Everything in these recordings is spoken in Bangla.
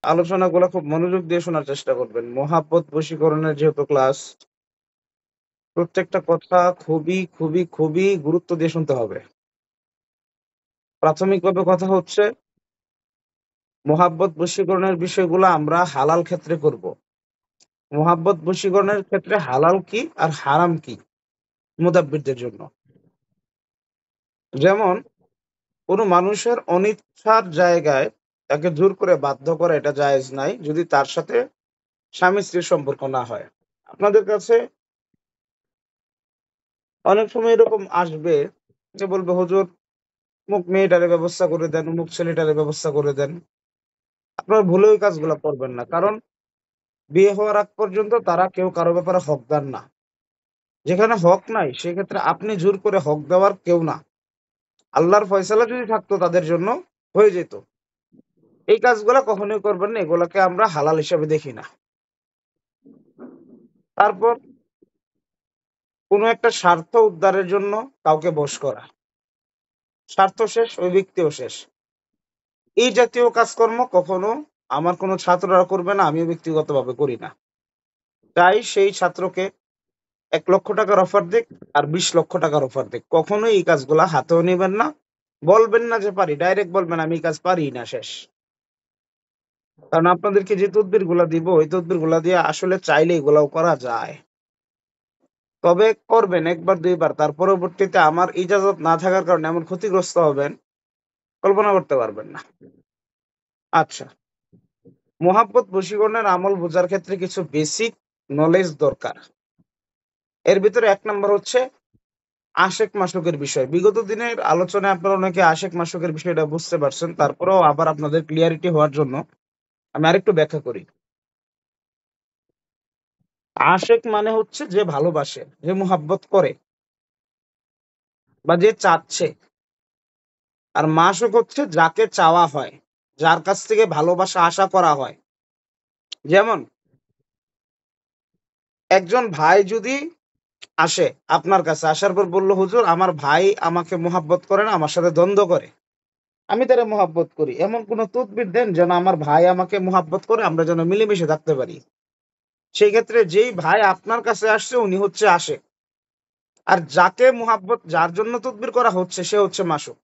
আলোচনাগুলো খুব মনোযোগ দিয়ে শোনার চেষ্টা করবেন। মহাব্বত বশীকরণের যেহেতু ক্লাস, প্রত্যেকটা কথা খুবই গুরুত্ব দিয়ে শুনতে হবে। প্রাথমিকভাবে কথা হচ্ছে, মহাব্বত বশীকরণের বিষয়গুলো আমরা হালাল ক্ষেত্রে করব। মহাব্বত বশীকরণের ক্ষেত্রে হালাল কি আর হারাম কি মুতাব্বিরদের জন্য। যেমন কোনো মানুষের অনিচ্ছার জায়গায় তাকে জোর করে বাধ্য করা এটা জায়েজ নাই, যদি তার সাথে স্বামী-স্ত্রীর সম্পর্ক না হয়। আপনাদের কাছে অনেক সময় এরকম আসবে যে বলবে, হুজুর অমুক মেয়েটারে ব্যবস্থা করে দেন, অমুক ছেলেটারে ব্যবস্থা করে দেন। আপনারা ভুলেও এই কাজগুলা করবেন না। কারণ বিয়ে হওয়ার আগ পর্যন্ত তারা কেউ কারো ব্যাপারে হকদার না। যেখানে হক নাই সেক্ষেত্রে আপনি জোর করে হক দেওয়ার কেউ না। আল্লাহর ফয়সালা যদি থাকতো তাদের জন্য, হয়ে যেত। এই কাজগুলা কখনোই করবেন না। এগুলাকে আমরা হালাল হিসেবে দেখি না। তারপর কোনো একটা স্বার্থ উদ্ধারের জন্য কাউকে বশ করা। স্বার্থ শেষ, ওই ব্যক্তিও শেষ। এই জাতীয় কাজকর্ম কখনো আমার কোনো ছাত্ররা করবে না, আমিও ব্যক্তিগতভাবে করি না। তাই সেই ছাত্রকে ৳১,০০,০০০ অফার দিক আর ৳২০,০০,০০০ অফার দিক। কখনোই এই কাজগুলা হাতেও নিবেন না। বলবেন না যে পারি। ডাইরেক্ট বলবেন আমি এই কাজ পারিই না, শেষ। কারণ আপনাদেরকে যে তদবিরগুলা দিব, ওই তদবিরগুলা দিয়ে আসলে চাইলে এগুলাও করা যায়। তবে করবেন ১ বার ২ বার। তার পরবর্তীতে আমার ইজাজত না থাকার কারণে এমন ক্ষতিগ্রস্ত হবেন, কল্পনা করতে পারবেন না। আচ্ছা, মোহাব্বত বশীকরণের আমল বোঝার ক্ষেত্রে কিছু বেসিক নলেজ দরকার। এর ভিতরে ১ নাম্বার হচ্ছে আশেক-মাশুকের বিষয়। বিগত দিনের আলোচনায় আপনারা অনেকে আশেক-মাশুকের বিষয়টা বুঝতে পারছেন। তারপরেও আবার আপনাদের ক্লিয়ারিটি হওয়ার জন্য আমি আরেকটু ব্যাখ্যা করি। আশেক মানে হচ্ছে যে ভালোবাসে, যে মোহাব্বত করে বা যে চাচ্ছে। আর মাশুক হচ্ছে যাকে চাওয়া হয়, যার কাছ থেকে ভালোবাসা আশা করা হয়। যেমন একজন ভাই যদি আসে আপনার কাছে, আসার পর বলল, "হুজুর আমার ভাই আমাকে মোহাব্বত করে না, আমার সাথে দ্বন্দ্ব করে। আমি তারে মোহাব্বত করি। এমন কোন তদবির দেন যেন আমার ভাই আমাকে মোহাব্বত করে, আমরা যেন মিলেমিশে থাকতে পারি।" সেই ক্ষেত্রে যেই ভাই আপনার কাছে আসছে উনি হচ্ছে আশেক। আর যাকে মোহাব্বত, যার জন্য তদবির করা হচ্ছে সে হচ্ছে মাসুক।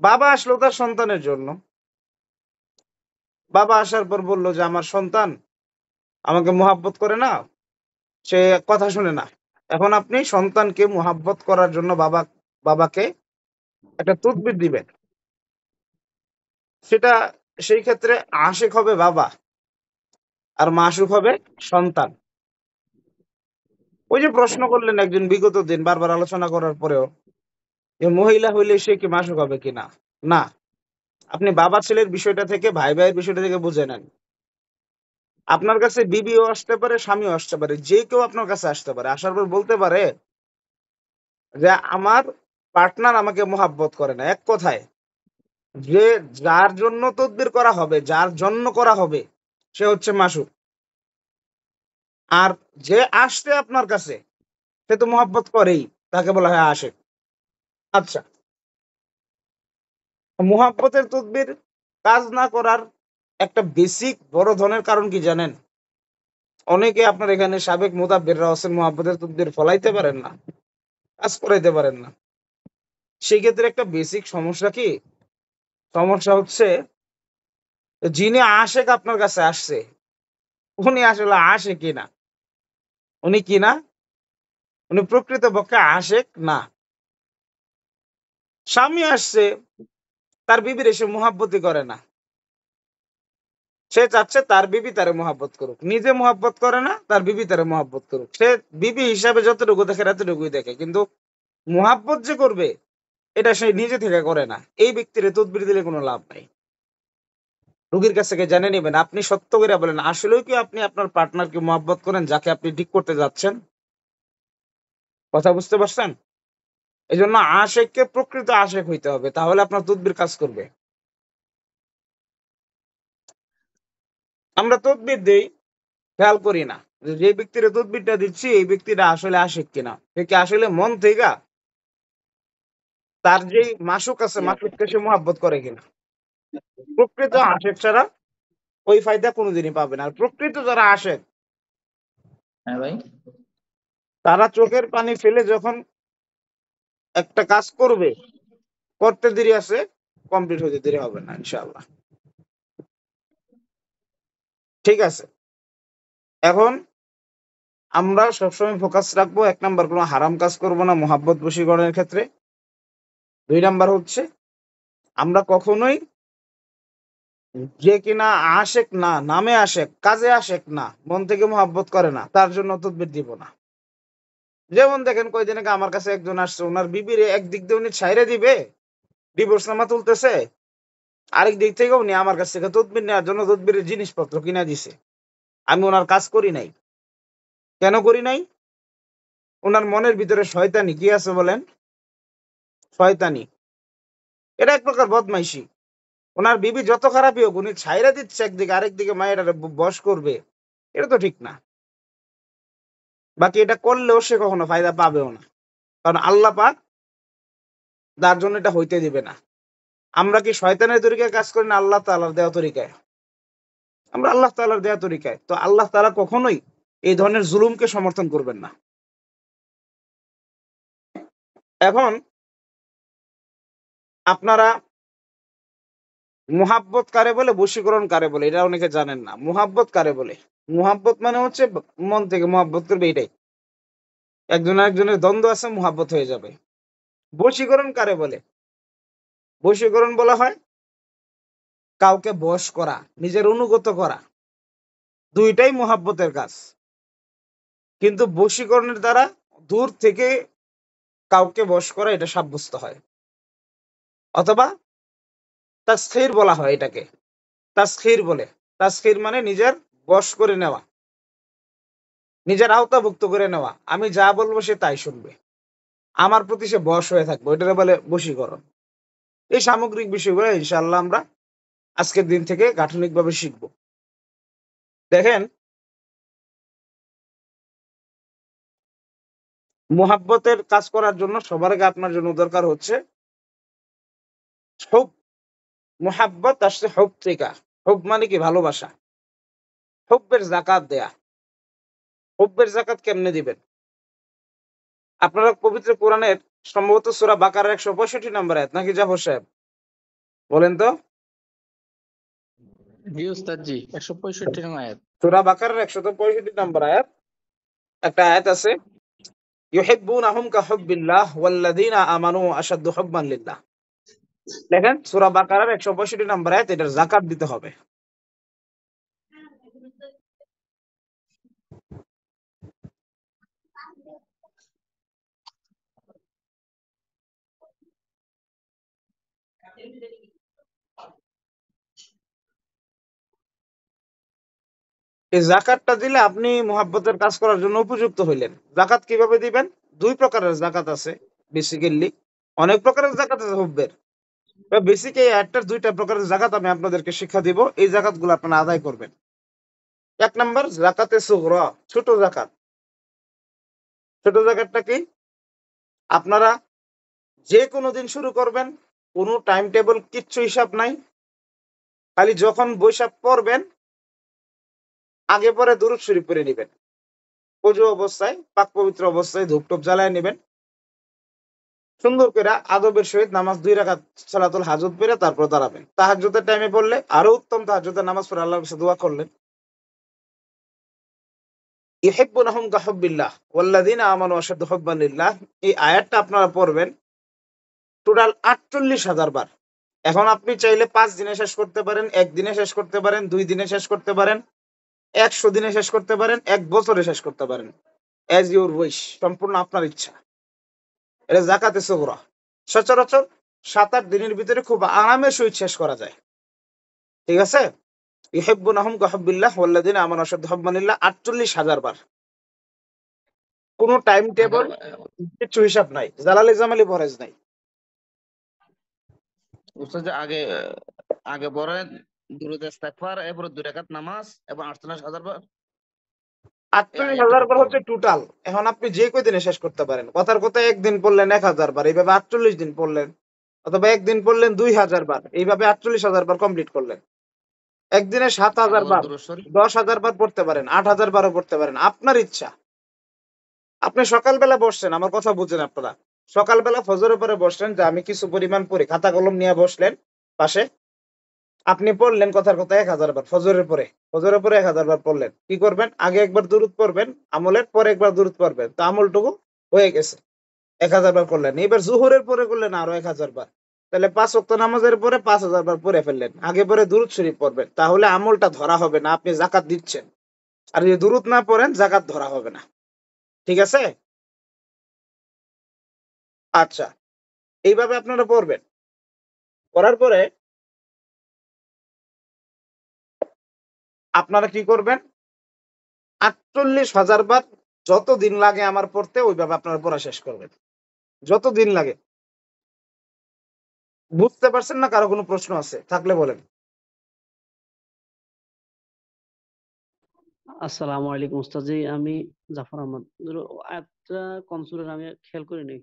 বাবা আসলো তার সন্তানের জন্য। বাবা আসার পর বলল যে, "আমার সন্তান আমাকে মোহাব্বত করে না, সে কথা শুনে না।" এখন আপনি সন্তানকে মোহাব্বত করার জন্য বাবাকে একটা তদবির দিবেন। সেটা সেই ক্ষেত্রে আশেক হবে বাবা আর মাসুক হবে সন্তান। ওই যে প্রশ্ন করলেন একজন বিগত দিন বারবার আলোচনা করার পরেও, যে মহিলা হইলে সে কি মাসুক হবে কিনা? না। আপনি বাবা ছেলের বিষয়টা থেকে, ভাই ভাইয়ের বিষয়টা থেকে বুঝে নেন। আপনার কাছে বিবিও আসতে পারে, স্বামীও আসতে পারে। যে কেউ আপনার কাছে আসতে পারে। আসার পর বলতে পারে যে, "আমার পার্টনার আমাকে মোহাব্বত করে না।" এক কথায় যে যার জন্য তদবির করা হবে, যার জন্য করা হবে সে হচ্ছে মাসুক। আর যে আসছে আপনার কাছে সে তো মোহাব্বত করেই। তাকে বলা হয় আশিক। আচ্ছা, মোহাব্বতের তদবির কাজ না করার একটা বেসিক বড় ধরনের কারণ কি জানেন? অনেকে আপনার এখানে সাবেক মুতাব্বিররা আছেন, মোহাব্বতের তদবির ফলাইতে পারেন না, কাজ করাইতে পারেন না। সেক্ষেত্রে একটা বেসিক সমস্যা কি? সমস্যা হচ্ছে যিনি আশিক আপনার কাছে আসছে, উনি আসলে আশিকই না। উনি কি না? উনি প্রকৃতপক্ষে আশিক না। স্বামী আসছে, তার বিবির এসে মোহাব্বতই করে না। সে চাচ্ছে তার বিবি তারে মোহাব্বত করুক। নিজে মোহাব্বত করে না, তার বিবি তারে মোহাব্বত করুক। সে বিবি হিসাবে যতটুকু দেখে এতটুকুই দেখে। কিন্তু মোহাব্বত যে করবে এটা সে নিজে থেকে করে না। এই ব্যক্তির তদবির দিলে কোনো লাভ নাই। রোগীর কাছ থেকে জেনে নিবেন। আপনি সত্য কইরা বলেন, আসলেও কি আপনি আপনার পার্টনারকে মোহাব্বত করেন যাকে আপনি ঠিক করতে যাচ্ছেন? কথা বুঝতে পারছেন? এজন্য আশিককে প্রকৃত আশিক হইতে হবে। তাহলে আপনার তদবির কাজ করবে। আমরা তদবির দেই, খেয়াল করি না যে ব্যক্তির তদবিরটা দিচ্ছি এই ব্যক্তিটা আসলে আশিক কিনা। সে কি আসলে মন থেকে তার যেই মাসুক আছে মাসুককে সে মোহাব্বত করে কিনা। প্রকৃত আশিক ছাড়া ওই ফায়দা কোনোদিনই পাবে না। আর প্রকৃত যারা আসে হ্যাঁ ভাই, তারা চোখের পানি ফেলে যখন একটা কাজ করবে, করতে দেরি আছে, কমপ্লিট হতে দেরি হবে না ইনশাআল্লাহ। ঠিক আছে, এখন আমরা সবসময় ফোকাস রাখবো, 1 নাম্বার কোনো হারাম কাজ করব না মোহাব্বত বশীকরণের ক্ষেত্রে। 2 নাম্বার হচ্ছে আমরা কখনোই যে কিনা আশেক না, নামে আশেক, কাজে আশেক না, মন থেকে মোহাব্বত করে না, তার জন্য তদবির দিব না। যেমন দেখেন কয়দিন আগে আমার কাছে একজন আসছে, ওনার বিবির একদিক দিয়ে উনি ছাইরে দিবে, ডিভোর্স নামা তুলতেছে, আরেক দিক থেকে উনি আমার কাছ থেকে তদবির নেওয়ার জন্য তদবিরের জিনিসপত্র কিনা দিছে। আমি ওনার কাজ করি নাই। কেন করি নাই? ওনার মনের ভিতরে শয়তানি কি আছে বলেন? শয়তানি। এটা এক প্রকার বদমাইশি। ওনার বিবি যত খারাপই হোক, উনি ছাইরা দিচ্ছে একদিকে, আরেকদিকে মায়ের বশ করবে, এটা তো ঠিক না। বাকি এটা করলেও সে কখনো ফায়দা পাবেও না, কারণ আল্লাহ পাক তার জন্য এটা হইতে দিবে না। আমরা কি শয়তানের তরিকায় কাজ করি না আল্লাহ তাআলার দেওয়া তরিকায়? আমরা আল্লাহ তাআলার দেওয়া তরিকায়। তো আল্লাহ তাআলা কখনোই এই ধরনের জুলুমকে সমর্থন করবেন না। এখন আপনারা মুহাব্বত কারে বলে, বশীকরণ কারে বলে, এটা অনেকে জানেন না। মুহাব্বত কারে বলে? মুহাব্বত মানে হচ্ছে মন থেকে মুহাব্বত করবে, এটাই। একজন আরেকজনের দ্বন্দ্ব আছে, মুহাব্বত হয়ে যাবে। বশীকরণ কারে বলে? বশীকরণ বলা হয় কাউকে বশ করা, নিজের অনুগত করা। দুইটাই মুহাব্বতের কাজ। কিন্তু বশীকরণের দ্বারা দূর থেকে কাউকে বশ করা, এটা সাব্যস্ত হয়। অথবা তাসখীর বলা হয় এটাকে। তাসখীর বলে। তাসখীর মানে নিজের বশ করে নেওয়া, নিজের আওতাভুক্ত করে নেওয়া। আমি যা বলবো সে তাই শুনবে, আমার প্রতি সে বশ হয়ে থাকবে, এটাকে বলে বশীকরণ। এই সামগ্রিক বিষয়গুলো ইনশাআল্লাহ আমরা আজকের দিন থেকে গাঠনিকভাবে শিখব। দেখেন, মুহাব্বতের কাজ করার জন্য সবার আগে আপনার জন্য দরকার হচ্ছে হুব। মুহাব্বত আসছে হুব থেকে। হুব মানে কি? ভালোবাসা। হুব্বের যাকাত দেয়া। হুব্বের যাকাত কেমনে দিবেন? আপনারা পবিত্র কোরআনের সম্ভবত সূরা বাকারার 165 নম্বর আয়াত, নাকি জাফর সাহেব? বলেন তো। জি উস্তাদ জি, 165 নং আয়াত। সূরা বাকারার 165 নম্বর আয়াত, একটা আয়াত আছে, ইউহিব্বুনাহুম কাহুব্বিল্লাহ ওয়াল্লাযীনা আমানু আশাদ্দু হুব্বান লিল্লাহ। দেখেন সূরা বাকারার 165 নম্বর আয়াত, এটার যাকাত দিতে হবে। এই যাকাতটা দিলে আপনি মুহাব্বতের কাজ করার জন্য উপযুক্ত হইলেন। যাকাত কিভাবে দিবেন? 2 প্রকারের যাকাত আছে বেসিক্যালি। অনেক প্রকারের যাকাত আছে হুব্বের। বেসিক এই আয়াতটার 2টা প্রকারের যাকাত আমি আপনাদেরকে শিক্ষা দিব। এই যাকাতগুলো আপনারা আদায় করবেন। 1 নাম্বার যাকাতে সুগরা, ছোট যাকাত। ছোট যাকাতটা কি? আপনারা যে কোনো দিন শুরু করবেন, কোনো টাইম টেবল কিচ্ছু হিসাব নাই। খালি যখন বৈশাখ পড়বেন, আগে পরে দুরূদ শরীফ পড়ে নিবেন। ওযু অবস্থায়, পাক পবিত্র অবস্থায় ধূপ-টুপ জ্বালায় নিবেন। সুন্দর করে আদবের সহিত নামাজ 2 রাকাত সালাতুল হাজত পড়ে তারপর দাঁড়াবেন। তাহাজ্জুদের টাইমে পড়লে আরো উত্তম, তাহাজ্জুদের নামাজ পড়ে আল্লাহর কাছে দোয়া করলেন। ইউহিব্বুনাহুম কাহুব্বিল্লাহ ওয়াল্লাযীনা আমানু আশাদ্দু হুব্বান লিল্লাহ। এই আয়াতটা আপনারা পড়বেন টোটাল 48,000 বার। এখন আপনি চাইলে 5 দিনে শেষ করতে পারেন, 1 দিনে শেষ করতে পারেন, 2 দিনে শেষ করতে পারেন, 100 দিনে শেষ করতে পারেন, 1 বছরে শেষ করতে পারেন। অ্যাজ ইউর উইশ, সম্পূর্ণ আপনার ইচ্ছা। এটা যাকাতে সুগরা। সচরাচর 7-8 দিনের ভিতরে খুব আরামের সহিত শেষ করা যায়। ঠিক আছে? ইউহিব্বুনাহুম কাহুব্বিল্লাহ ওয়াল্লাযীনা আমানু আশাদ্দু হুব্বান লিল্লাহ 48,000 বার। কোন টাইম আগে টেবল, কিচ্ছু হিসাব নাই। জালালি জামালি ফরজ নাই। উস্তাদ যে আগে আগে পড়েন দুরূদ ইস্তেগফার, এরপর 2 রাকাত নামাজ এবং 48,000 বার এই আয়াতটা 48,000 বার পড়তে হচ্ছে হবে। টোটাল। এখন আপনি যে কয়দিনে শেষ করতে পারেন। কথার কথা একদিন পড়লেন 1,000 বার, এইভাবে 48 দিন পড়লেন। অথবা একদিন পড়লেন 2,000 বার, এইভাবে 48,000 বার কমপ্লিট করলেন। একদিনে 7,000 বার, দুরূদ শরীফ 10,000 বার পড়তে পারেন, 8,000 বারও পড়তে পারেন, আপনার ইচ্ছা। আপনি সকালবেলা বসছেন, আমার কথা বুঝেন আপনারা। সকালবেলা ফজরের পরে বসলেন যে আমি কিছু পরিমাণ পড়ি, খাতা কলম নিয়ে বসলেন পাশে। আপনি পড়লেন কথার কথা 1,000 বার ফজরের পরে। ফজরের পরে 1,000 বার পড়লেন। কি করবেন? আগে একবার দুরূদ পড়বেন আমলের, পরে একবার দুরূদ পড়বেন। তো আমলটুকু হয়ে গেছে। 1,000 বার করলেন। এবার জোহরের পরে করলেন আরো 1,000 বার। তাহলে 5 ওয়াক্ত নামাজের পরে 5,000 বার পড়ে ফেললেন। আগে পরে দুরূদ শরীফ পড়বেন। তাহলে আমলটা ধরা হবে না, আপনি যাকাত দিচ্ছেন। আর যদি দুরূদ না পড়েন যাকাত ধরা হবে না। ঠিক আছে? আচ্ছা, এইভাবে আপনারা পড়বেন। পড়ার পরে আপনারা কি করবেন? 48,000 বার যত দিন লাগে আমার পড়তে, ওইভাবে আপনারা পড়া শেষ করবেন। যত দিন লাগে। বুঝতে পারছেন না? কারো কোনো প্রশ্ন আছে? থাকলে বলেন। আসসালামু আলাইকুম উস্তাদ জি, আমি জাফর আহমদ। আয়াতটা কোন সূরার আমি খেয়াল করি নাই।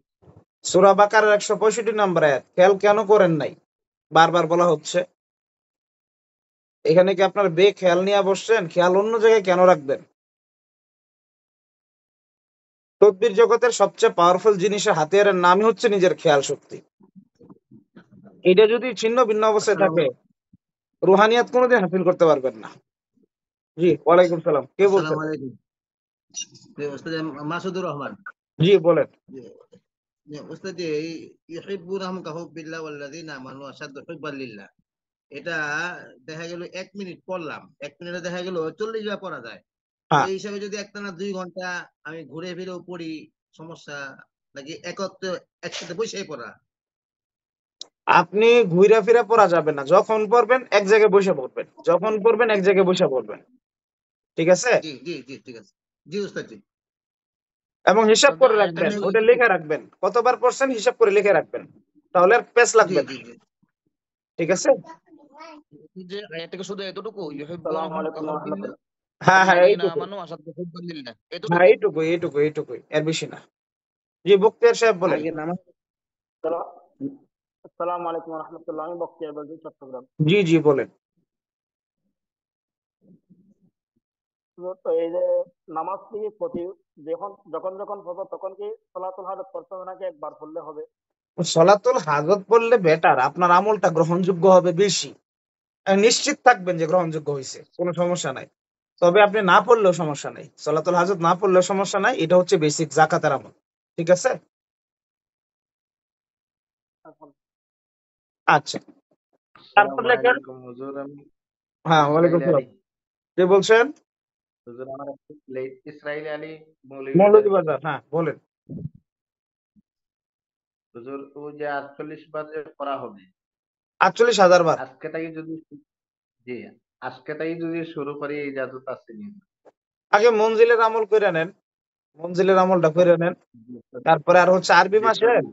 সূরা বাকারার 165 নম্বর আয়াত। খেয়াল কেন করেন নাই? বারবার বলা হচ্ছে। এখানে কি আপনার খেয়াল নিয়ে বসছেন? খেয়াল অন্য জায়গায় কেন রাখবেন? তদবির জগতের সবচেয়ে পাওয়ারফুল জিনিসের হাতিয়ারের নামই হচ্ছে নিজের খেয়াল শক্তি। এটা যদি ছিন্ন ভিন্ন অবস্থায় থাকে, রুহানিয়াত কোনোদিন হাসিল করতে পারবেন না। জি, ওয়ালাইকুম সালাম। কে বলছেন? আসসালামু আলাইকুম। ওস্তাদ মাসুদুর রহমান। জি, বলেন। ওস্তাদ ইউহিব্বুনাহুম কাহুব্বিল্লাহ ওয়াল্লাযীনা আমানু আশাদ্দু হুব্বান লিল্লাহ। এটা দেখা গেল 1 মিনিট পড়লাম, 1 মিনিটে দেখা গেল 40 বার পড়া যায়। হ্যাঁ, এই হিসাবে যদি একটানা 2 ঘন্টা আমি ঘুরে ফিরেও পড়ি, সমস্যা নাকি একসাথে বসেই পড়া? আপনি ঘুরা ফিরা পড়া যাবে না। যখন পড়বেন এক জায়গায় বসে পড়বেন। যখন পড়বেন এক জায়গায় বসে পড়বেন। ঠিক আছে? জি জি জি, ঠিক আছে। জি ওস্তাদ জি। এবং হিসাব তবে করে এটা রাখবেন। নিয়ে ওটা লিখে রাখবেন। কতবার পড়ছেন হিসাব করে লিখে রাখবেন। তাহলে আর পেচ জি লাগবে না। জি জি। ঠিক আছে? যে আয়াত থেকে শুধু এতটুকু আসসালামু ইউহিব্বুনাহুম আলাইকুম ওয়া কাহুব্বিল্লাহ রাহমাতুল্লাহ। হ্যাঁ, হ্যাঁ, ওয়াল্লাযীনা এইটুকুই। আমানু আশাদ্দু হুব্বান লিল্লাহ, হ্যাঁ, এতটুকু? এইটুকুই। এর বেশি না। জি, বক্তিয়ার সাহেব বলেন। আগে নামাজ আসসালামু আলাইকুম ওয়া রাহমাতুল্লাহ। আমি বক্তিয়ার বলছি, চট্টগ্রাম। জি, জি, বলেন। তো এই যে নামাজ কি যখন যখন যখন পড়বো তখন কি সালাতুল হাজাত পড়তে হবে নাকি একবার পড়লে হবে? সলাতুল হাজত পড়লে বেটার, আপনার আমলটা গ্রহণযোগ্য হবে বেশি। নিশ্চিত থাকবেন যে গ্রহণযোগ্য হয়েছে, কোনো সমস্যা নাই। তবে আপনি না পড়লেও সমস্যা নাই, সলাতুল হাজত না পড়লেও সমস্যা নাই। এটা হচ্ছে বেসিক জাকাতের আমল। ঠিক আছে? আচ্ছা, তারপর আসসালামু লেখেন। আলাইকুম হুজুর, আমি হ্যাঁ, ওয়ালাইকুম ইসরাইল সালাম। আলী। কে বলছেন? হুজুর আমার ইসরাইল আলী, মৌলভীবাজার। থেকে। হ্যাঁ, বলেন। হুজুর ও যে 48 বার যে করা হবে, 48,000 বার। আজকে তাই যদি, জি, আজকে তাই যদি শুরু করি ইজাজত আছে নি? আগে মঞ্জিলের আমল করে নেন। মঞ্জিলের আমলটা করে নেন। তারপরে আর হচ্ছে আরবি জি মাসে করি।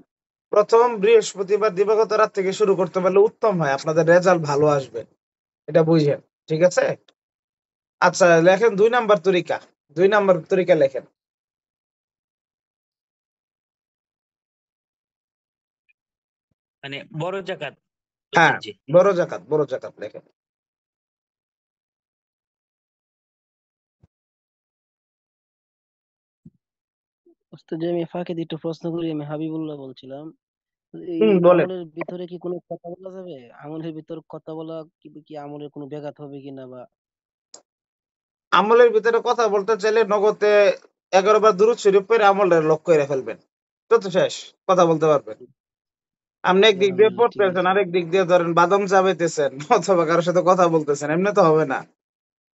প্রথম বৃহস্পতিবার দিবাগত রাত থেকে শুরু করতে পারলে উত্তম হয়, আপনাদের রেজাল্ট ভালো আসবে। এটা বুঝেন। ঠিক আছে? আচ্ছা, লেখেন 2 নাম্বার তরিকা। 2 নাম্বার তরিকা লেখেন। মানে বড় জাকাত হ্যাঁ, উস্তাদ জি। বড় জাকাত লেখেন। উস্তাদ জি, আমি ফাঁকে দিয়ে একটু প্রশ্ন করি। আমি হাবিবুল্লাহ বলছিলাম। এই বলেন। আমলের ভিতরে কি কোনো কথা বলা যাবে? আমলের ভিতর কথা বলা কি আমলের কোনো ব্যাঘাত হবে কিনা বা? আমলের ভিতরে কথা বলতে চাইলে নগদে 11 বার দুরূদ শরীফ পড়ে আমলটা লক করে ফেলবেন। তো শেষ। কথা বলতে পারবেন। আপনি একদিক দিয়ে আলহামদুলিল্লাহ, ঠিক পড়তেছেন, আছে। আরেক দিক দিয়ে ধরেন বাদাম চাবাইতেছেন অথবা কারোর সাথে কথা বলতেছেন। এমনি তো হবে না।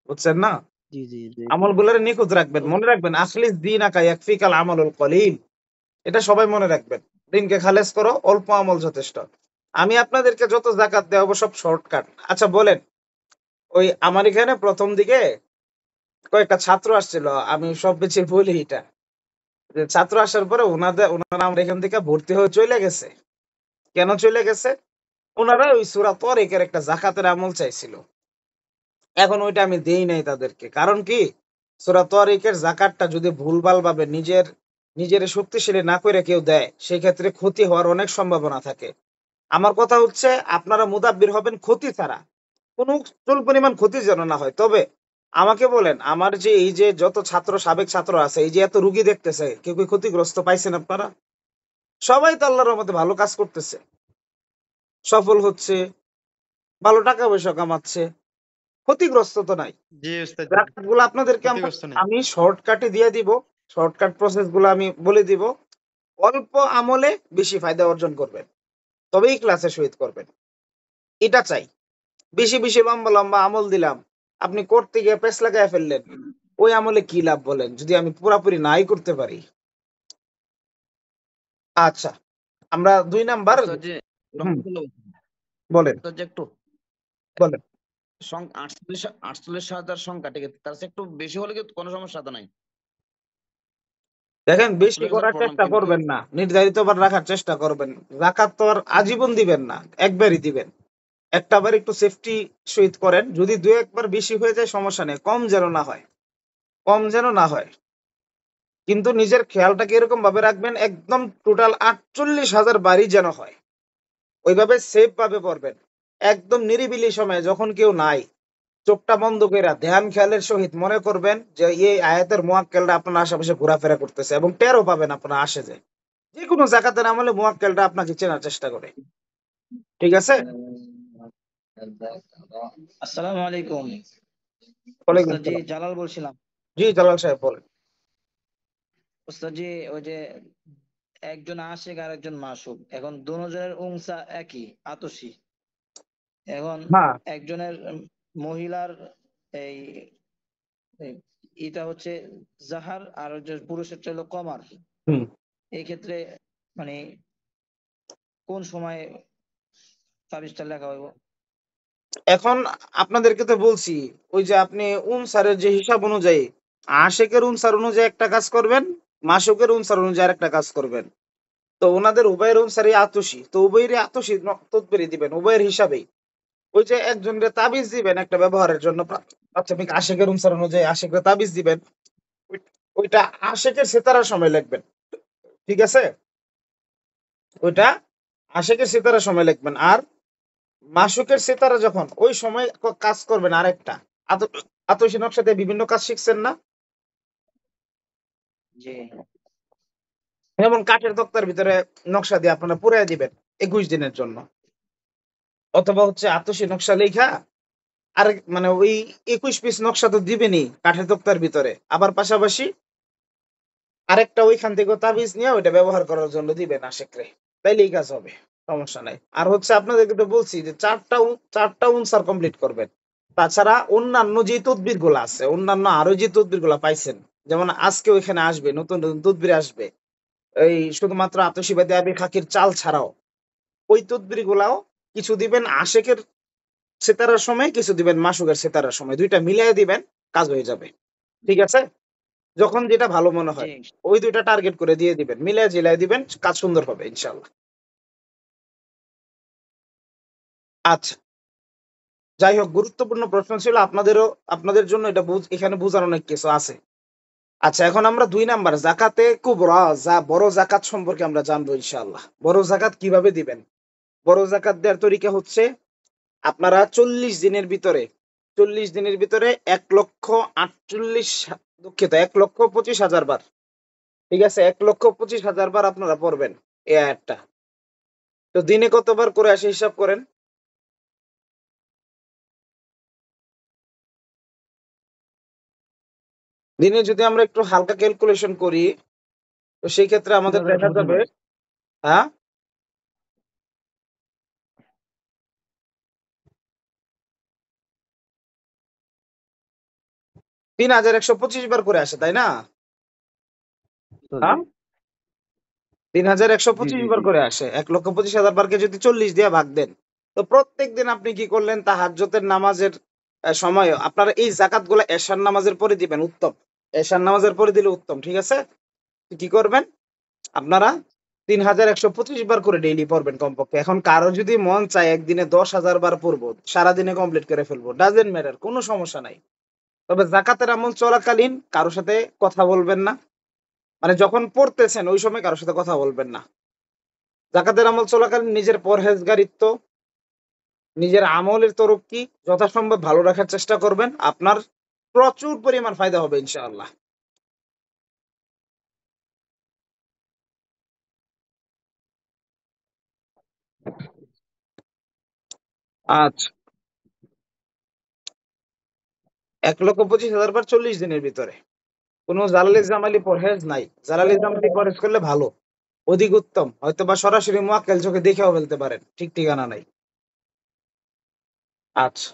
বুঝছেন না? জি জি জি। আমলগুলোরে নিখুঁত রাখবেন। মনে রাখবেন আখলিস দীনাকা ইয়াকফিকাল আমালুল কলিল। এটা সবাই মনে রাখবেন। দিনকে খালেস করো, অল্প আমল যথেষ্ট। আমি আপনাদেরকে যত যাকাত দেওয়াবো সব শর্টকাট। আচ্ছা, বলেন। ওই আমার এখানে প্রথম দিকে কয়েকটা ছাত্র আসছিল, আমি সব বেশি বলি এটা, যে ছাত্র আসার পরে ওনারা আমার এখান থেকে ভর্তি হয়ে চলে গেছে। কেন চলে গেছে? ওনারা ওই সূরা তরিকের একটা যাকাতের আমল চাইছিল। এখন ওইটা আমি দেই নাই তাদেরকে। কারণ কি? সূরা তরিকের যাকাতটা যদি ভুলভাল ভাবে নিজের শক্তিশালী না করে কেউ দেয়, সেই ক্ষেত্রে ক্ষতি হওয়ার অনেক সম্ভাবনা থাকে। আমার কথা হচ্ছে আপনারা মুদাব্বির হবেন ক্ষতি ছাড়া। কোনো চুল পরিমাণ ক্ষতি যেন না হয়। তবে আমাকে বলেন, আমার যে এই যে যত ছাত্র, সাবেক ছাত্র আছে, এই যে এত রুগী দেখতেছে, কেউ কি ক্ষতিগ্রস্ত পাইছেন আপনারা? সবাই তো আল্লাহর রহমতে ভালো কাজ করতেছে, সফল হচ্ছে, ভালো টাকা পয়সা কামাচ্ছে, ক্ষতিগ্রস্ত তো নাই। জি উস্তাদ, জি। জাকাত গুলো আপনাদেরকে ক্ষতিগ্রস্ত নেই। আমি শর্টকাটে দিয়ে দিব, শর্টকাট প্রসেস গুলো আমি বলে দিব। অল্প আমলে বেশি ফায়দা অর্জন করবেন, তবেই ক্লাসে শহীদ করবেন, এটা চাই। বেশি বেশি লম্বা লম্বা আমল দিলাম, আপনি করতে গিয়ে পেছ লাগায় ফেললেন, ওই আমলে কি লাভ বলেন, যদি আমি পুরাপুরি নাই করতে পারি। আচ্ছা, আমরা 2 নাম্বার। উস্তাদ জি, রহমতুল্লাহ বলেন উস্তাদ জি, একটু বলেন। 48,000 সংখ্যা, ঠিক আছে, তার চেয়ে একটু বেশি হলে কি কোনো সমস্যা তো নাই? দেখেন, বেশি 48,000 করার পড়লাম, চেষ্টা কিন্তু করবেন না, নির্ধারিত বার রাখার চেষ্টা করবেন। রাখার তো আর আজীবন দিবেন না, একবারই দিবেন। একটা বার একটু সেফটি সহিত করেন, যদি 2-1 বার বেশি হয়ে যায় সমস্যা নেই, কম যেন না হয়, কম যেন না হয়। কিন্তু নিজের খেয়ালটাকে এরকম ভাবে রাখবেন, একদম টোটাল 48,000 বাড়ি যেন হয়, ওইভাবে সেফ ভাবে পড়বেন। একদম নিরিবিলি সময় যখন কেউ নাই, চোখটা বন্ধ করে ধ্যান খেয়ালের সহিত মনে করবেন যে এই আয়াতের মুয়াক্কেলটা আপনার আশেপাশে ঘোরাফেরা করতেছে, এবং টেরও পাবেন আপনার আসে যে যে কোনো জাকাতের আমলে মুয়াক্কেলটা আপনাকে চেনার চেষ্টা করে। ঠিক আছে? আসসালামু আলাইকুম। ওয়ালাইকুম উস্তাদ জি, আসসালাম। জালাল বলছিলাম। জি জালাল সাহেব বলেন। উস্তাদ জি, ওই যে একজন আশিক আর একজন মাসুক, এখন দুজনের উংসা একই, আতসী। এখন হ্যাঁ, একজনের মহিলার এই এই এটা হচ্ছে জাহার, আর যে পুরুষের হলো কমার। হুম। এই ক্ষেত্রে মানে কোন সময় তাবিজটা লেখা হইব? এখন আপনাদেরকে তো বলছি, ওই যে আপনি উনসারের যে হিসাব অনুযায়ী, আশেকের উনসার অনুযায়ী একটা কাজ করবেন, মাসুকের উনসার অনুযায়ী একটা কাজ করবেন। তো ওনাদের উভয়ের অনুসারে আতসী, তো উভয়েরই আতসী তদবিরি দিবেন উভয়ের হিসাবেই। ওই যে একজনকে তাবিজ দিবেন একটা ব্যবহারের জন্য, প্রাথমিক আশেকের অনুসার অনুযায়ী আশেকের তাবিজ দিবেন, ওইটা আশেকের সেতারার সময় লিখবেন। ঠিক আছে? ওইটা আশেকের সেতারার সময় লিখবেন। আর মাসুকের সেতারা যখন ওই সময় কাজ করবেন আরেকটা আতসী নকশাতে বিভিন্ন কাজ শিখছেন না? জি। যেমন কাঠের তক্তার ভিতরে নকশা দিয়ে আপনারা পুরাই দিবেন 21 দিনের জন্য, অথবা হচ্ছে আতসী নকশা লেখা আর মানে ওই 21 পিস নকশা তো দিবেনই কাঠের তক্তার ভিতরে, আবার পাশাপাশি আরেকটা ওইখান থেকে তাবিজ নিয়ে ওইটা ব্যবহার করার জন্য দিবেন আশেকরে, তাইলেই কাজ হবে, সমস্যা নাই। আর হচ্ছে আপনাদেরকে তো বলছি যে চারটা উনসার কমপ্লিট করবেন। তাছাড়া অন্যান্য যে তদবির গুলা আছে, অন্যান্য আরো যে তদবির গুলা পাইছেন, যেমন আজকে ওইখানে আসবে নতুন নতুন তদবির আসবে, এই শুধুমাত্র আতশিবাদী আবি খাকির চাল ছাড়াও ওই তদবির গুলাও কিছু দিবেন আশেকের সেতারার সময়, কিছু দিবেন মাসুকের সেতারার সময়, দুইটা মিলিয়ে দিবেন, কাজ হয়ে যাবে। ঠিক আছে? যখন যেটা ভালো মনে জি। হয় ওই দুইটা টার্গেট করে দিয়ে দিবেন, মিলিয়ে জিলাই দিবেন, কাজ সুন্দর হবে ইনশাল্লাহ। আচ্ছা, যাই হোক, গুরুত্বপূর্ণ প্রশ্ন ছিল আপনাদেরও, আপনাদের জন্য এটা এখানে বোঝার অনেক কিছু আছে। আচ্ছা, এখন আমরা 2 নাম্বার জাকাতে কুবরা, যা বড় জাকাত সম্পর্কে আমরা জানবো ইনশাআল্লাহ। বড় জাকাত কিভাবে দিবেন? বড় জাকাত দেওয়ার তরিকা হচ্ছে, আপনারা 40 দিনের ভিতরে 1,48,000, দুঃখিত, 1,25,000 বার, ঠিক আছে, 1,25,000 বার আপনারা পড়বেন এই আয়াতটা। তো দিনে কতবার করে আসে হিসাব করেন। দিনে যদি আমরা একটু হালকা ক্যালকুলেশন করি, তো সেই ক্ষেত্রে আমাদের দেখা যাবে, হ্যাঁ, 3,125 বার করে আসে, তাই না? হ্যাঁ, 3,125 বার করে আসে। 1,25,000 বারকে যদি 40 দিয়ে ভাগ দেন, তো প্রত্যেক দিন আপনি কি করলেন, তাহাজ্জুদের নামাজের সময় আপনারা এই জাকাত গুলা এশার নামাজের পরে দিবেন, উত্তম। এশার নামাজের পরে দিলে উত্তম। ঠিক আছে? কি করবেন আপনারা, 3,125 বার করে ডেইলি পড়বেন কমপক্ষে। এখন কারো যদি মন চায় একদিনে 10,000 বার পড়বো, সারাদিনে কমপ্লিট করে ফেলবো, ডাজেন্ট ম্যাটার, কোনো সমস্যা নাই। তবে জাকাতের আমল চলাকালীন কারোর সাথে কথা বলবেন না, মানে যখন পড়তেছেন ওই সময় কারোর সাথে কথা বলবেন না। জাকাতের আমল চলাকালীন নিজের পরহেজগারিত্ব, নিজের আমলের তরক্কি যথাসম্ভব ভালো রাখার চেষ্টা করবেন, আপনার প্রচুর পরিমাণ ফায়দা হবে ইনশাআল্লাহ। আচ্ছা, 1,25,000 বার 40 দিনের ভিতরে। কোনো জালালি জামালি পরহেজ নাই। জালালি জামালি পরহেজ করলে ভালো, অধিক উত্তম। হয়তো বা সরাসরি মুয়াক্কেল চোখে দেখেও ফেলতে পারেন, ঠিক ঠিকানা নাই। আচ্ছা,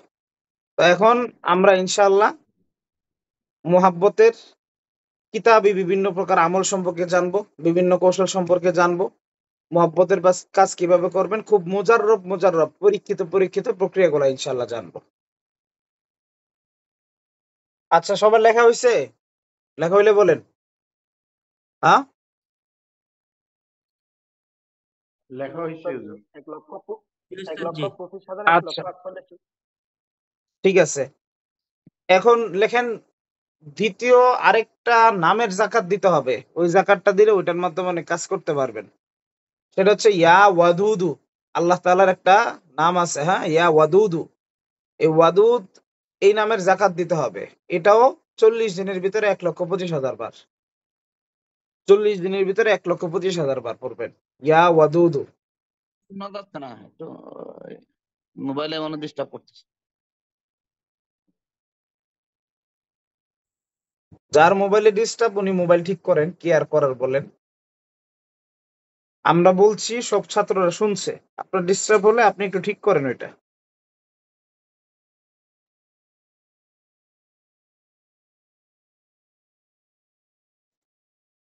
তো এখন আমরা ইনশাআল্লাহ মুহাব্বতের কিতাবি বিভিন্ন প্রকার আমল সম্পর্কে জানবো, বিভিন্ন কৌশল সম্পর্কে জানবো, মুহাব্বতের কাজ কিভাবে করবেন, খুব মোজাররব পরীক্ষিত প্রক্রিয়াগুলো ইনশাআল্লাহ জানবো। আচ্ছা, সবার লেখা হয়েছে? লেখা হইলে বলেন। হ্যাঁ, লেখা হয়েছে হুজুর। 1,25,000 আচ্ছা, 1,48,000। ঠিক আছে। এখন লেখেন, দ্বিতীয় আরেকটা নামের জাকাত দিতে হবে। ওই জাকাতটা দিলে ওইটার মাধ্যমে অনেক কাজ করতে পারবেন। সেটা হচ্ছে ইয়া ওয়াদুদু। আল্লাহ তাআলার একটা নাম আছে, হ্যাঁ, ইয়া ওয়াদুদু। এই ওয়াদুদ এই নামের জাকাত দিতে হবে। এটাও 40 দিনের ভিতরে 1,25,000 বার। 40 দিনের ভিতরে 1,25,000 বার পড়বেন ইয়া ওয়াদুদু। শোনা যাচ্ছে না, একটু মোবাইলে মনে ডিস্টার্ব করতেছে। যার মোবাইলে ডিস্টার্ব উনি মোবাইল ঠিক করেন, কি আর করার বলেন। আমরা বলছি, সব ছাত্ররা শুনছে। আপনার ডিস্টার্ব হলে আপনি একটু ঠিক করেন ওইটা।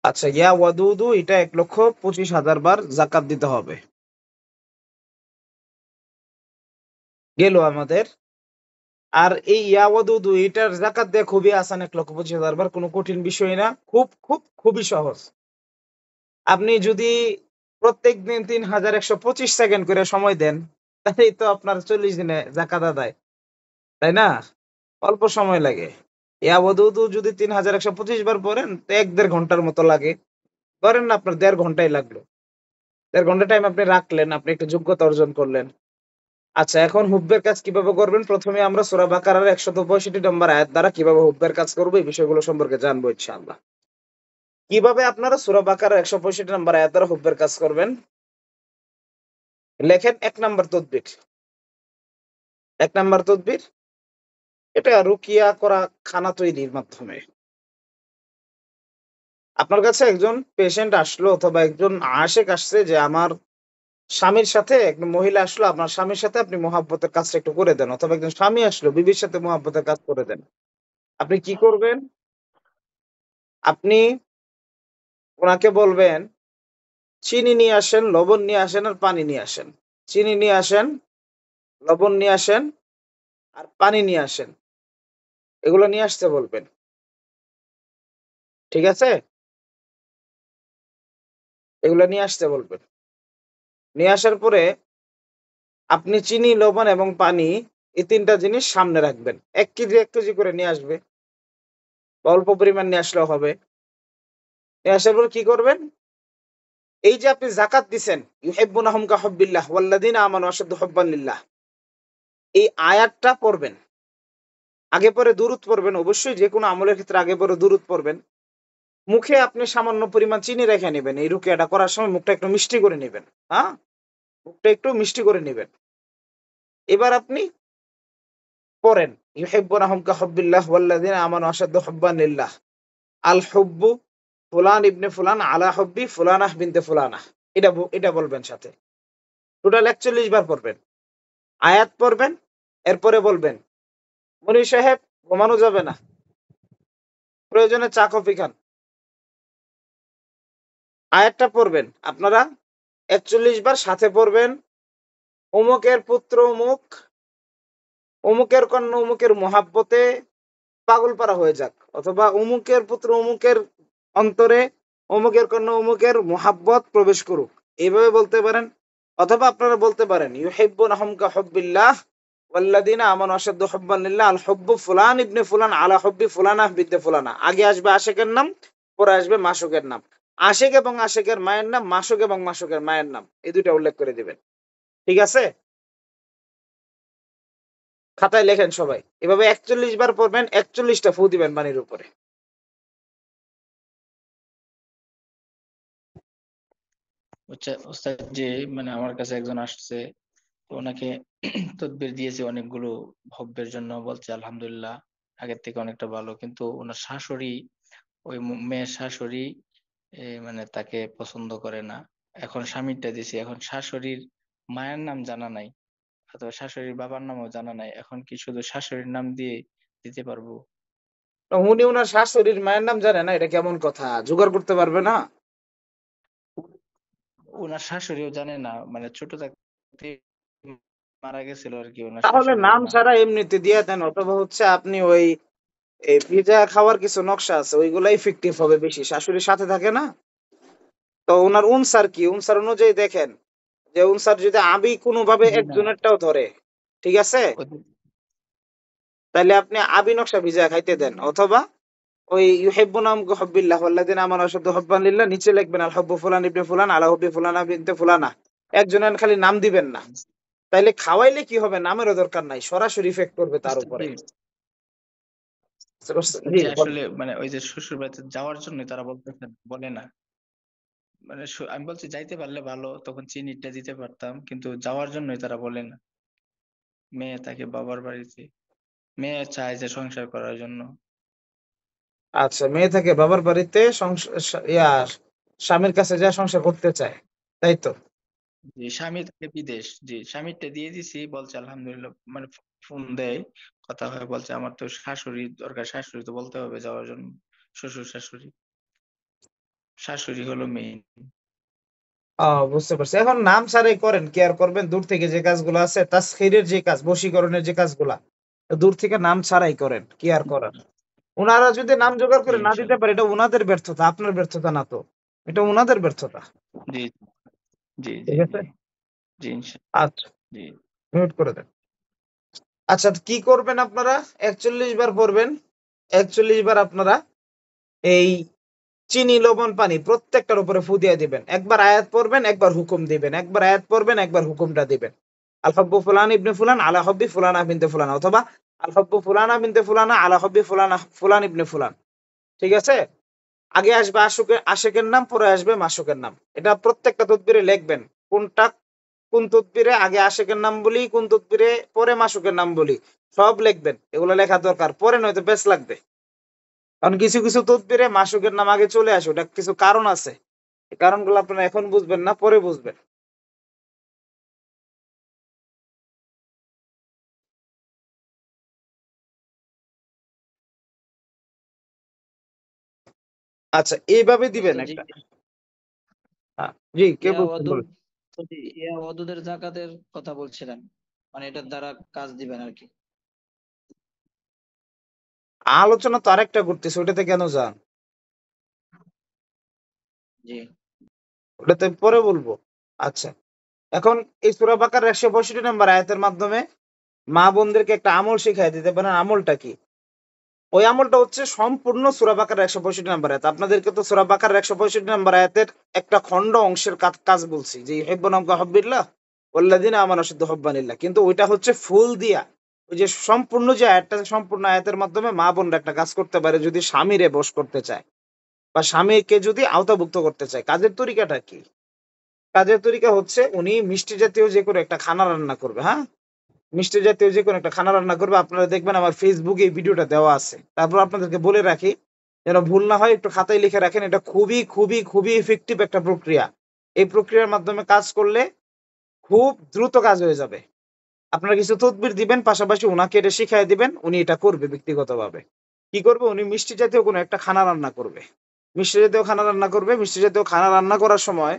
আচ্ছা, ইয়া ওয়াদুদু এটা 1,25,000 বার জাকাত দিতে হবে। গেল আমাদের। আর এই ইয়া ওয়াদুদু এটার জাকাত দেওয়া খুবই আসান, 1,25,000 বার, কোনো কঠিন বিষয় না, খুবই সহজ। আপনি যদি প্রত্যেক দিন 3,125 সেকেন্ড করে সময় দেন, তাহলেই তো আপনার 40 দিনে জাকাত আদায়, তাই না? অল্প সময় লাগে। ইয়া ওয়াদুদু যদি 3,125 বার পড়েন তো 1-1.5 ঘন্টার মতো লাগে। ধরেন না আপনার 1.5 ঘন্টাই লাগলো, 1.5 ঘন্টা টাইম আপনি রাখলেন, আপনি একটা যোগ্যতা অর্জন করলেন। আচ্ছা, এখন হুব্বের কাজ কিভাবে করবেন? প্রথমে আমরা সূরা বাকারার 165 নম্বর আয়াত দ্বারা কিভাবে হুব্বের কাজ করবো এই বিষয়গুলো সম্পর্কে জানবো ইনশাআল্লাহ। কিভাবে আপনারা সূরা বাকারার 165 নম্বর আয়াত দ্বারা হুব্বের কাজ করবেন? লেখেন 1 নম্বর তদবির। 1 নম্বর তদবির, এটা রুকিয়া করা খানা তৈরির মাধ্যমে। আপনার কাছে একজন পেশেন্ট আসলো অথবা একজন আশেক আসছে যে আমার স্বামীর সাথে, একজন মহিলা আসলো, আপনার স্বামীর সাথে আপনি মুহাব্বতের কাজটা একটু করে দেন, অথবা একজন স্বামী আসলো বিবির সাথে মুহাব্বতের কাজ করে দেন। আপনি কি করবেন? আপনি ওনাকে বলবেন চিনি নিয়ে আসেন, লবণ নিয়ে আসেন, আর পানি নিয়ে আসেন। চিনি নিয়ে আসেন, লবণ নিয়ে আসেন, আর পানি নিয়ে আসেন। এগুলো নিয়ে আসতে বলবেন, ঠিক আছে? এগুলো নিয়ে আসতে বলবেন। নিয়ে আসার পরে আপনি চিনি, লবণ এবং পানি এই 3টা জিনিস সামনে রাখবেন। 1 কেজি 1 কেজি করে নিয়ে আসবে, বা অল্প পরিমাণ নিয়ে আসলেও হবে। নিয়ে আসার পরে কি করবেন? এই যে আপনি জাকাত দিছেন, ইউহিব্বুনাহুম কাহুব্বিল্লাহ ওয়াল্লাযীনা আমানু আশাদ্দু হুব্বান লিল্লাহ, এই আয়াতটা পড়বেন। আগে পরে দুরূদ পড়বেন, অবশ্যই যে কোনো আমলের ক্ষেত্রে আগে পরে দুরূদ পড়বেন। মুখে আপনি সামান্য পরিমাণ চিনি রেখে নেবেন। এই রুকিয়াটা করার সময় মুখটা একটু মিষ্টি করে নেবেন, হ্যাঁ, মুখটা একটু মিষ্টি করে নেবেন। এবার আপনি পড়েন ইউহিব্বুনাহুম কাহুব্বিল্লাহ ওয়াল্লাযীনা আমানু আশাদ্দু হুব্বান লিল্লাহ, আল হুব্বু ফুলান ইবনে ফুলান আলা হুব্বি ফুলানাহ বিনতে ফুলানাহ। এটা বলবেন সাথে। টোটাল 41 বার পড়বেন। আয়াত পড়বেন, এরপরে বলবেন মনির সাহেব ঘুমানো যাবে না, প্রয়োজনে চা কফি খান। আয়াতটা পড়বেন আপনারা 41 বার, সাথে পড়বেন অমুকের পুত্র অমুক, অমুকের কন্যা অমুকের মহাব্বতে পাগল পারা হয়ে যাক, অথবা অমুকের পুত্র অমুকের অন্তরে অমুকের কন্যা অমুকের মহাব্বত প্রবেশ করুক, এইভাবে বলতে পারেন। অথবা আপনারা বলতে পারেন ইউহিব্বুনাহুম কাহুব্বিল্লাহ ওয়াল্লাযীনা আমানু আশাদ্দু হুব্বান লিল্লাহ, আল হুব্বু ফুলান ইবনে ফুলান আলা হুব্বি ফুলানাহ বিনতে ফুলানা। আগে আসবে আশেকের নাম, পরে আসবে মাসুকের নাম। আশেক এবং আশেকের মায়ের নাম, মাসুক এবং মাসুকের মায়ের নাম, এই দুইটা উল্লেখ করে দিবেন, ঠিক আছে? খাতায় লেখেন সবাই, এভাবে 41 বার পড়বেন, 41টা ফু দিবেন পানির উপরে। ওস্তাদ যে মানে আমার কাছে একজন আসছে, তো ওনাকে তদবির দিয়েছে অনেকগুলো হব্বের জন্য, বলছে আলহামদুলিল্লাহ আগের থেকে অনেকটা ভালো, কিন্তু ওনার শাশুড়ি, ওই মেয়ের শাশুড়ি মানে তাকে পছন্দ করে না। এখন স্বামীরটা দিছি, এখন শাশুড়ির মায়ের নাম জানা নাই অথবা শাশুড়ির বাবার নামও জানা নাই, এখন কি শুধু শাশুড়ির নাম দিয়ে দিতে পারবো? উনি ওনার শাশুড়ির মায়ের নাম জানে না, এটা কেমন কথা? জোগাড় করতে পারবে না? ওনার শাশুড়িও জানে না, মানে ছোট থাকতে মারা গেছিল আর কি ওনার তাহলে শাশুড়ির নাম মা। ছাড়া এমনিতে দিয়ে দেন, অথবা হচ্ছে আপনি ওই এই পিজা খাওয়ার কিছু নকশা আছে, ওইগুলা ইফেক্টিভ হবে বেশি। শাশুড়ির সাথে থাকে না, তো ওনার উনসার কি, উনসার অনুযায়ী দেখেন যে উনসার যদি আবি কোনোভাবে জি না, একজনেরটাও ধরে, ঠিক আছে, ওদের তাহলে আপনি আবি নকশা ভিজা খাইতে দেন, অথবা ওই ইউহিব্বুনাহুম কাহুব্বিল্লাহ ওয়াল্লাযিনা আমানু আশাদ্দু হুব্বান লিল্লাহ, নিচে লিখবেন আল হুব্বু ফুলান ইবনে ফুলান আলা হুব্বি ফুলানা বিনতে ফুলানা। একজনের খালি নাম দিবেন না, তাইলে খাওয়াইলে কি হবে, নামেরও দরকার নাই, সরাসরি ইফেক্ট করবে তার উপরে। জি যে বলেন। আসলে মানে ওই যে শ্বশুর বাড়িতে যাওয়ার জন্য তারা বলতেছেন, বলে না, মানে আমি বলছি যাইতে পারলে ভালো, তখন চিনিটা দিতে পারতাম, কিন্তু যাওয়ার জন্যই তারা বলে না। মেয়ে থাকে বাবার বাড়িতে, মেয়ে চায় যে সংসার করার জন্য। আচ্ছা, মেয়ে থেকে বাবার বাড়িতে স্বামীর কাছে যা সংসার করতে চায়, তাই তো? যে স্বামী থাকে বিদেশ, যে স্বামীরটা দিয়ে দিছি, বলছে আলহামদুলিল্লাহ, মানে ফোন দেয়, কথা হয়, বলছে আমার তো শাশুড়ি দরকার, শাশুড়ি তো বলতে হবে যাওয়ার জন্য। শ্বশুর শাশুড়ি, শাশুড়ি হলো মেইন। বুঝতে পারছি। এখন নাম ছাড়াই করেন, কেয়ার করবেন, দূর থেকে যে কাজগুলো আছে, তাসখিরের যে কাজ, বশীকরণের যে কাজগুলা, দূর থেকে নাম ছাড়াই করেন, কেয়ার করার। ওনারা যদি নাম জোগাড় জি করে না দিতে ইনশাল্লাহ। পারে, এটা ওনাদের ব্যর্থতা, আপনার ব্যর্থতা না তো, এটা ওনাদের ব্যর্থতা। জি জি জি ঠিক আছে, জি জি ইনশাল্লাহ। আচ্ছা, জি মিউট করে দেন। আচ্ছা, কি করবেন আপনারা? 41 বার পড়বেন, 41 বার আপনারা এই চিনি লবণ পানি প্রত্যেকটার উপরে ফু দিয়ে দিবেন। একবার আয়াত পড়বেন, একবার হুকুম দিবেন, একবার আয়াত পড়বেন, একবার হুকুমটা দিবেন। আল হব্বু ফুলান ইবনে ফুলান আলা হব্বি ফুলানা বিনতে ফুলানা, অথবা আল হব্বু ফুলানা বিনতে ফুলানা আলা হব্বি ফুলানা ফুলান ইবনে ফুলান। ঠিক আছে, আগে আসবে আশেকের নাম, পরে আসবে মাসুকের নাম। এটা প্রত্যেকটা তদবিরে লিখবেন, কোনটা কোন তদবিরে আগে আশেকের নাম বলি, কোন তদবিরে পরে মাসুকের নাম বলি, সব লিখবেন। এগুলো লেখা দরকার, পরে নয়তো বেশ লাগবে। কারণ কিছু কিছু তদবিরে মাসুকের নাম আগে চলে আসে, ওটা কিছু কারণ আছে, এই কারণগুলো আপনারা এখন বুঝবেন না, পরে বুঝবেন। আচ্ছা, এইভাবে দিবেন ওস্তাদ জি, একটা। জি, কে ইয়া বলছেন ওয়াদুদ, বলেন। ইয়া ওয়াদুদের জাকাতের কথা বলছিলেন, মানে এটার দ্বারা কাজ দিবেন আর কি। আলোচনা তো আরেকটা করতেছে, ওটাতে কেন যান? জি ওটাতে পরে বলবো। আচ্ছা, এখন এই সূরা বাকারার 165 নম্বর আয়াতের মাধ্যমে মা বোনদেরকে একটা আমল শিখাই দিতে পারেন। আমলটা কি? ওই আমলটা হচ্ছে সম্পূর্ণ সূরা বাকারার 165 নম্বর আয়াত। আপনাদেরকে তো সূরা বাকারার 165 নম্বর আয়াতের একটা খণ্ড অংশের কাজ বলছি, যে ইউহিব্বুনাহুম কাহুব্বিল্লাহ ওয়াল্লাযিনা আমানু আশাদ্দু হুব্বান লিল্লাহ, কিন্তু ওইটা হচ্ছে ফুল দিয়া, ওই যে সম্পূর্ণ যে আয়াতটা, সম্পূর্ণ আয়াতের মাধ্যমে মা বোনরা একটা কাজ করতে পারে যদি স্বামীরে বশ করতে চায়, বা স্বামীকে যদি আওতাভুক্ত করতে চায়। কাজের তরিকাটা কি? কাজের তরিকা হচ্ছে উনি মিষ্টি জাতীয় যে কোনো একটা খানা রান্না করবে। হ্যাঁ, মিষ্টি জাতীয় যে কোনো একটা খানা রান্না করবে। আপনারা দেখবেন আমার ফেসবুকে এই ভিডিওটা দেওয়া আছে। তারপর আপনাদেরকে বলে রাখি, যেন ভুল না হয়, একটু খাতায় লিখে রাখেন। এটা খুবই খুবই খুবই ইফেক্টিভ একটা প্রক্রিয়া। এই প্রক্রিয়ার মাধ্যমে কাজ করলে খুব দ্রুত কাজ হয়ে যাবে। আপনারা কিছু তদবির দিবেন, পাশাপাশি উনাকে এটা শিখাই দিবেন, উনি এটা করবে ব্যক্তিগতভাবে। কি করবে? উনি মিষ্টি জাতীয় কোনো একটা খানা রান্না করবে। মিষ্টি জাতীয় খানা রান্না করবে। মিষ্টি জাতীয় খানা রান্না করার সময়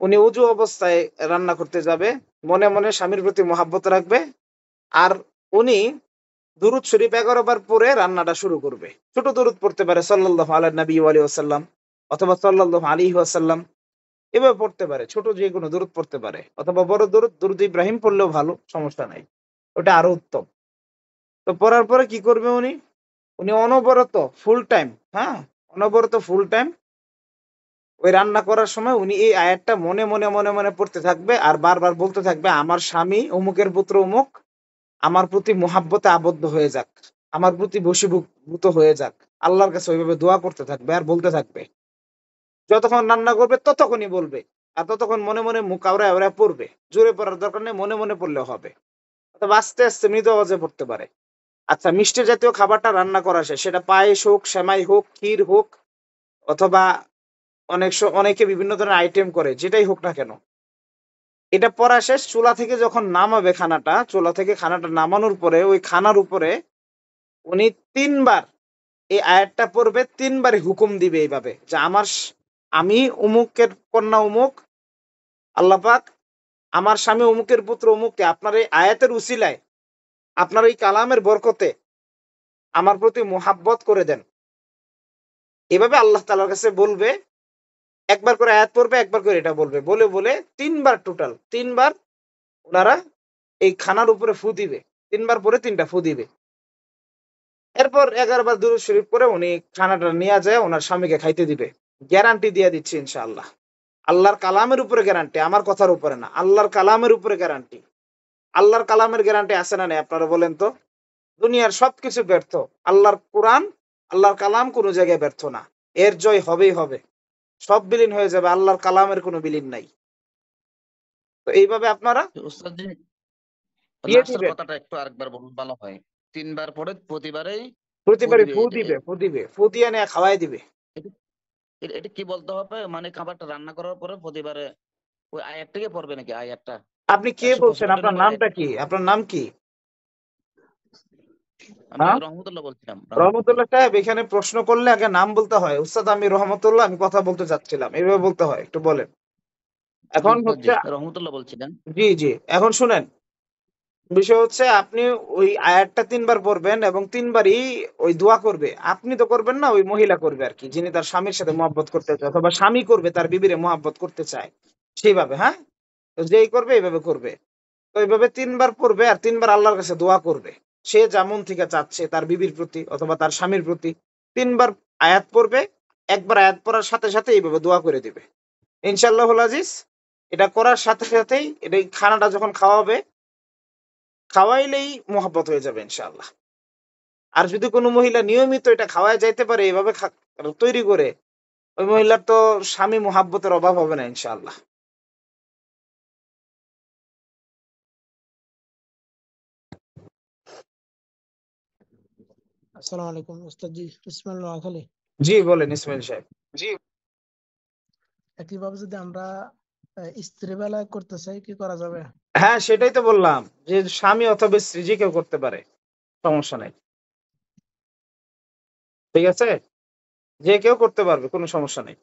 উনি উজু অবস্থায় রান্না করতে যাবে, মনে মনে স্বামীর প্রতি মহাব্বত রাখবে। আর উনি দুরূদ শরীফ 11 বার পরে রান্নাটা শুরু করবে। ছোট দুরূদ পড়তে পারে, সাল্লাল্লাহু আলা নবী ওয়া আলিহি ওয়াসাল্লাম, অথবা সাল্লাল্লাহু আলাইহি ওয়াসাল্লাম, এভাবে পড়তে পারে। ছোট যে কোনো দুরূদ পড়তে পারে, অথবা বড় দুরূদ, দুরূদ ইব্রাহিম পড়লেও ভালো, সমস্যা নাই, ওটা আরো উত্তম। তো পড়ার পরে কি করবে উনি? উনি অনবরত ফুল টাইম, হ্যাঁ, অনবরত ফুল টাইম ওই রান্না করার সময় উনি এই আয়াতটা মনে মনে মনে মনে পড়তে থাকবে, আর বারবার বলতে থাকবে, আমার স্বামী অমুকের পুত্র অমুক আমার প্রতি মুহাব্বতে আবদ্ধ হয়ে যাক, আমার প্রতি বশীভূত হয়ে যাক। আল্লাহর কাছে ওইভাবে দোয়া করতে থাকবে আর বলতে থাকবে। যতক্ষণ রান্না করবে ততক্ষণই বলবে, আর ততক্ষণ মনে মনে মুখ আওড়ায় আওড়ায় পড়বে। জোরে পড়ার দরকার নেই, মনে মনে পড়লেও হবে, অথবা আস্তে আস্তে মৃদু আওয়াজে পড়তে পারে। আচ্ছা, মিষ্টি জাতীয় খাবারটা রান্না করা শেষ, সেটা পায়েস হোক, সেমাই হোক, ক্ষীর হোক, অথবা অনেকে বিভিন্ন ধরনের আইটেম করে, যেটাই হোক না কেন, এটা পড়া শেষ। চুলা থেকে যখন নামাবে খানাটা, চুলা থেকে খানাটা নামানোর পরে ওই খানার উপরে উনি 3 বার এই আয়াতটা পড়বে, 3 বারই হুকুম দিবে এইভাবে যে আমি উমুকের কন্যা উমুক, আল্লাহ পাক আমার স্বামী উমুকের পুত্র উমুককে আপনার এই আয়াতের উসিলায়, আপনার এই কালামের বরকতে আমার প্রতি মুহাব্বত করে দেন। এভাবে আল্লাহ তাআলার কাছে বলবে। একবার করে আয়াত পড়বে, একবার করে এটা বলবে, বলে বলে 3 বার, টোটাল 3 বার ওনারা এই খানার উপরে ফু দিবে। 3 বার পরে 3টা ফু দিবে। এরপর 11 বার দুরূদ শরীফ পড়ে উনি খানাটা নিয়ে যায় ওনার স্বামীকে খাইতে দিবে। গ্যারান্টি দিয়ে দিচ্ছি ইনশাআল্লাহ। আল্লাহর কালামের উপরে গ্যারান্টি, আমার কথার উপরে না, আল্লাহর কালামের উপরে গ্যারান্টি। আল্লাহর কালামের গ্যারান্টি আছে না নেই আপনারা বলেন তো? দুনিয়ার সবকিছু ব্যর্থ, আল্লাহর কোরআন, আল্লাহর কালাম কোনো জায়গায় ব্যর্থ না। এর জয় হবেই হবে, সব বিলীন হয়ে যাবে, আল্লাহর কালামের কোনো বিলীন নাই। তো এইভাবে আপনারা উস্তাদ জি, দিয়ে লাস্টের দিবেন। কথাটা একটু আরেকবার বলুন, ভালো হয়। 3 বার পরে প্রতিবারেই ফু প্রতিবারে দিবে। ফু দিবে, ফু দিবে, ফু দিয়ে নিয়ে খাওয়াই দিবে। এটা কি বলতে হবে? মানে খাবারটা রান্না করার পরে প্রতিবারে ওই আয়াতটাকে পড়বে নাকি? আয়াতটা আপনি কে বলছেন? 165 আপনার নম্বর আয়াত। নামটা কি? আপনার নাম কি? আমি হ্যাঁ, রহমতুল্লাহ বলছিলাম। রহমতুল্লাহ সাহেব, এখানে প্রশ্ন করলে আগে নাম বলতে হয়। উস্তাদ আমি রহমতুল্লাহ, আমি কথা বলতে চাচ্ছিলাম, এভাবে বলতে হয়। একটু বলেন। জি এখন উস্তাদ, হচ্ছে, জি রহমতুল্লাহ বলছিলেন। জি জি, এখন শুনেন, বিষয় হচ্ছে আপনি ওই আয়াতটা 3 বার পড়বেন এবং 3 বারই ওই দোয়া করবে। আপনি তো করবেন না, ওই মহিলা করবে আর কি, যিনি তার স্বামীর সাথে মহব্বত করতে চায়, অথবা স্বামী করবে তার বিবিরে মহব্বত করতে চায় সেইভাবে। হ্যাঁ, তো যেই করবে এইভাবে করবে। তো এইভাবে 3 বার পড়বে আর 3 বার আল্লাহর কাছে দোয়া করবে। সে যেমন থেকে চাচ্ছে তার বিবির প্রতি অথবা তার স্বামীর প্রতি 3 বার আয়াত পড়বে। একবার আয়াত পড়ার সাথে সাথে এইভাবে দোয়া করে দিবে ইনশাআল্লাহুল আজিজ। এটা করার সাথে সাথেই এটা খানাটা যখন খাওয়াইলেই মহব্বত হয়ে যাবে ইনশাআল্লাহ। আর যদি কোনো মহিলা নিয়মিত এটা খাওয়ায় যাইতে পারে এইভাবে তৈরি করে, ওই মহিলার তো স্বামী মহাব্বতের অভাব হবে না ইনশাআল্লাহ। আসসালামু আলাইকুম উস্তাদ জি, ইসমাইল নোয়াখালী। জি বলেন ইসমাইল সাহেব। জি, একইভাবে যদি আমরা স্ত্রী বেলায় করতে চাই কি করা যাবে? হ্যাঁ, সেটাই তো বললাম যে স্বামী অথবা স্ত্রী যে কেউ করতে পারে, সমস্যা নাই। ঠিক আছে, যে কেউ করতে পারবে, কোনো সমস্যা নেই।